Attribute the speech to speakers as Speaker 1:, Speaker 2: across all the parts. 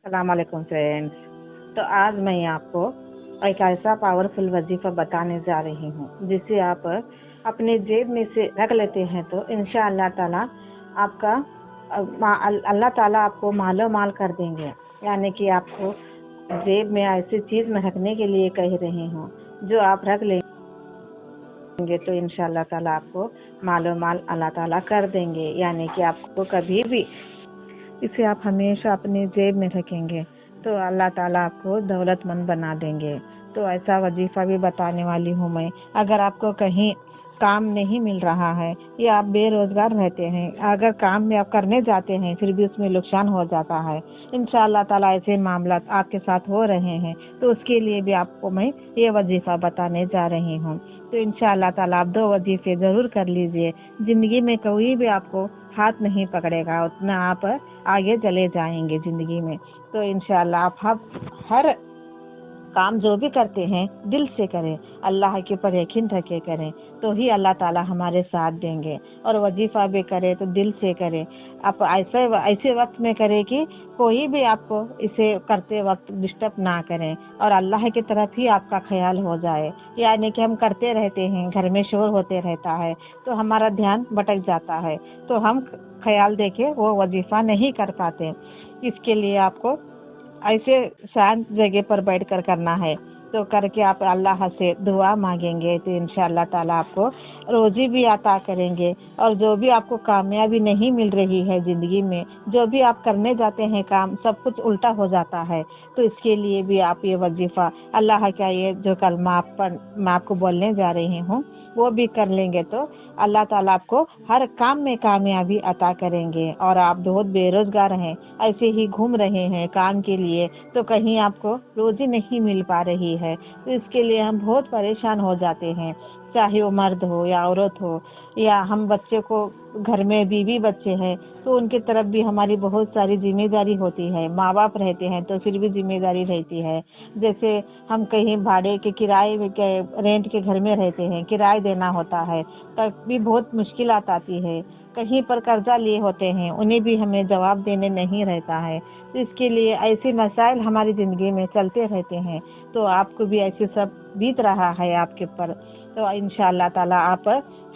Speaker 1: السلام علیکم فرینڈس. تو آج میں آپ کو ایک ایسا پاورفل وظیفہ بتانے جا رہی ہوں جسے آپ اپنے جیب میں سے رکھ لیتے ہیں تو انشاء اللہ تعالیٰ آپ کا اللہ تعالیٰ آپ کو مال و مال کر دیں گے. یعنی کہ آپ کو جیب میں ایسی چیز میں رکھنے کے لیے کہہ رہی ہوں جو آپ رکھ لیں گے تو انشاء اللہ تعالیٰ آپ کو مال و مال اللہ تعالیٰ کر دیں گے. یعنی کہ آپ کو کبھی بھی اسے آپ ہمیشہ اپنے جیب میں رکھیں گے تو اللہ تعالیٰ آپ کو دولت مند بنا دیں گے. تو ایسا وظیفہ بھی بتانے والی ہوں میں. اگر آپ کو کہیں کام نہیں مل رہا ہے یا آپ بے روزگار رہتے ہیں، اگر کام میں آپ کرنے جاتے ہیں پھر بھی اس میں نقصان ہو جاتا ہے، انشاء اللہ تعالیٰ ایسے معاملات آپ کے ساتھ ہو رہے ہیں تو اس کے لیے بھی آپ کو میں یہ وظیفہ بتانے جا رہی ہوں. تو انشاء اللہ تعالیٰ آپ 2 وظیفے ضرور کر لیجئے. زندگی میں کوئی بھی آپ کو ہاتھ نہیں پکڑے گا، اتنا آپ آگے چلے جائیں گے زندگی میں. تو انشاءاللہ آپ ہر کام جو بھی کرتے ہیں دل سے کریں، اللہ کے اوپر یقین رکھے کریں تو ہی اللہ تعالیٰ ہمارے ساتھ دیں گے. اور وظیفہ بھی کرے تو دل سے کرے. آپ ایسے وقت میں کرے کہ کوئی بھی آپ کو اسے کرتے وقت ڈسٹرب نہ کریں اور اللہ کی طرف ہی آپ کا خیال ہو جائے. یعنی کہ ہم کرتے رہتے ہیں، گھر میں شور ہوتے رہتا ہے تو ہمارا دھیان بھٹک جاتا ہے تو ہم خیال دے کے وہ وظیفہ نہیں کر پاتے. اس کے لیے آپ کو ایسے شانت جگہ پر بیٹھ کر کرنا ہے. تو کر کے آپ اللہ سے دعا مانگیں گے تو انشاء اللہ تعالیٰ آپ کو روزی بھی عطا کریں گے. اور جو بھی آپ کو کامیابی نہیں مل رہی ہے زندگی میں، جو بھی آپ کرنے جاتے ہیں کام سب کچھ الٹا ہو جاتا ہے تو اس کے لیے بھی آپ یہ وظیفہ اللہ کا یہ جو کلمہ میں آپ کو بولنے جا رہی ہوں وہ بھی کر لیں گے تو اللہ تعالیٰ آپ کو ہر کام میں کامیابی عطا کریں گے. اور آپ بہت بے روزگار ہیں، ایسے ہی گھوم رہے ہیں کام کے لیے تو کہیں آپ کو روزی نہیں مل پا رہی ہے تو اس کے لیے ہم بہت پریشان ہو جاتے ہیں. چاہے وہ مرد ہو یا عورت ہو یا ہم بچے کو گھر میں بیوی بچے ہیں تو ان کی طرف بھی ہماری بہت ساری ذمہ داری ہوتی ہے. ماں باپ رہتے ہیں تو پھر بھی ذمہ داری رہتی ہے. جیسے ہم کہیں بھاڑے کے کرائے کے رینٹ کے گھر میں رہتے ہیں، کرایہ دینا ہوتا ہے تب بھی بہت مشکلات آتی ہے. کہیں پر قرضہ لیے ہوتے ہیں انہیں بھی ہمیں جواب دینے نہیں رہتا ہے. تو اس کے لیے ایسے مسائل ہماری زندگی میں چلتے رہتے ہیں. تو آپ کو بھی ایسے سب بیت رہا ہے آپ کے اوپر تو انشاء اللہ تعالیٰ آپ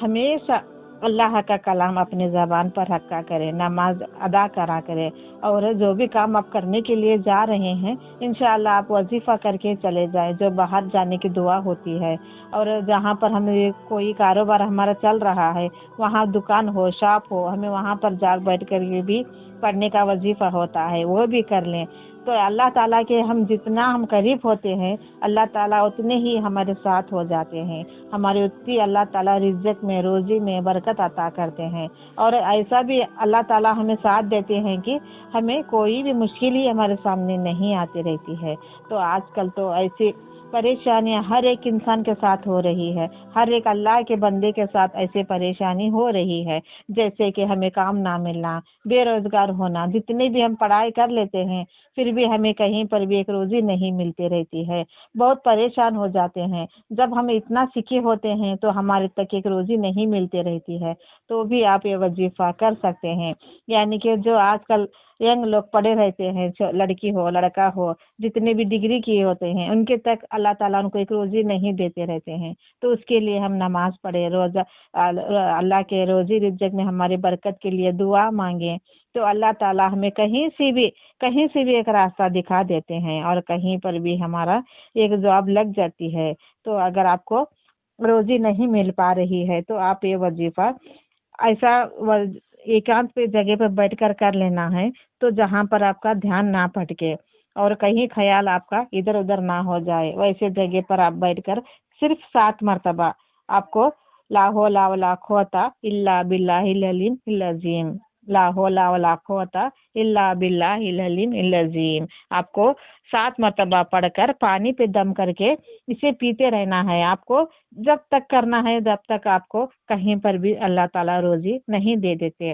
Speaker 1: ہمیشہ اللہ کا کلام اپنے زبان پر رکھا کرے، نماز ادا کرا کرے. اور جو بھی کام آپ کرنے کے لیے جا رہے ہیں انشاءاللہ آپ وظیفہ کر کے چلے جائیں. جو باہر جانے کی دعا ہوتی ہے اور جہاں پر ہمیں کوئی کاروبار ہمارا چل رہا ہے وہاں دکان ہو شاپ ہو ہمیں وہاں پر جا بیٹھ کر کے بھی پڑھنے کا وظیفہ ہوتا ہے وہ بھی کر لیں. تو اللہ تعالیٰ کے ہم جتنا ہم قریب ہوتے ہیں اللہ تعالیٰ اتنے ہی ہمارے ساتھ ہو جاتے ہیں. ہماری اتنی اللہ تعالیٰ رزق میں روزی میں برکت عطا کرتے ہیں. اور ایسا بھی اللہ تعالیٰ ہمیں ساتھ دیتے ہیں کہ ہمیں کوئی بھی مشکل ہی ہمارے سامنے نہیں آتی رہتی ہے. تو آج کل تو ایسی پریشانیاں ہر ایک انسان کے ساتھ ہو رہی ہے، ہر ایک اللہ کے بندے کے ساتھ ایسے پریشانی ہو رہی ہے. جیسے کہ ہمیں کام نہ ملنا، بے روزگار ہونا، جتنے بھی ہم پڑھائی کر لیتے ہیں پھر بھی ہمیں کہیں پر بھی ایک روزی نہیں ملتی رہتی ہے. بہت پریشان ہو جاتے ہیں. جب ہم اتنا سیکھے ہوتے ہیں تو ہمارے تک ایک روزی نہیں ملتی رہتی ہے تو بھی آپ یہ وظیفہ کر سکتے ہیں. یعنی کہ جو آج کل ینگ لوگ پڑھے رہتے ہیں، لڑکی ہو لڑکا ہو جتنے بھی ڈگری کیے ہوتے ہیں ان کے تک اللہ تعالیٰ ان کو ایک روزی نہیں دیتے رہتے ہیں. تو اس کے لیے ہم نماز پڑھے، روزہ اللہ کے روزی رزق میں ہماری برکت کے لیے دعا مانگیں تو اللہ تعالیٰ ہمیں کہیں سے بھی ایک راستہ دکھا دیتے ہیں اور کہیں پر بھی ہمارا ایک جاب لگ جاتی ہے. تو اگر آپ کو روزی نہیں مل پا رہی ہے تو آپ یہ وظیفہ ایسا ایکانت پہ جگہ پہ بیٹھ کر لینا ہے تو جہاں پر آپ کا دھیان نہ پھٹکے اور کہیں خیال آپ کا ادھر ادھر نہ ہو جائے. ویسے جگہ پر آپ بیٹھ کر صرف 7 مرتبہ آپ کو لا حول ولا قوت الا باللہ العلی العظیم، لا حول ولا قوت الا باللہ العلی العظیم آپ کو 7 مرتبہ پڑھ کر پانی پہ دم کر کے اسے پیتے رہنا ہے. آپ کو جب تک کرنا ہے جب تک آپ کو کہیں پر بھی اللہ تعالیٰ روزی نہیں دے دیتے.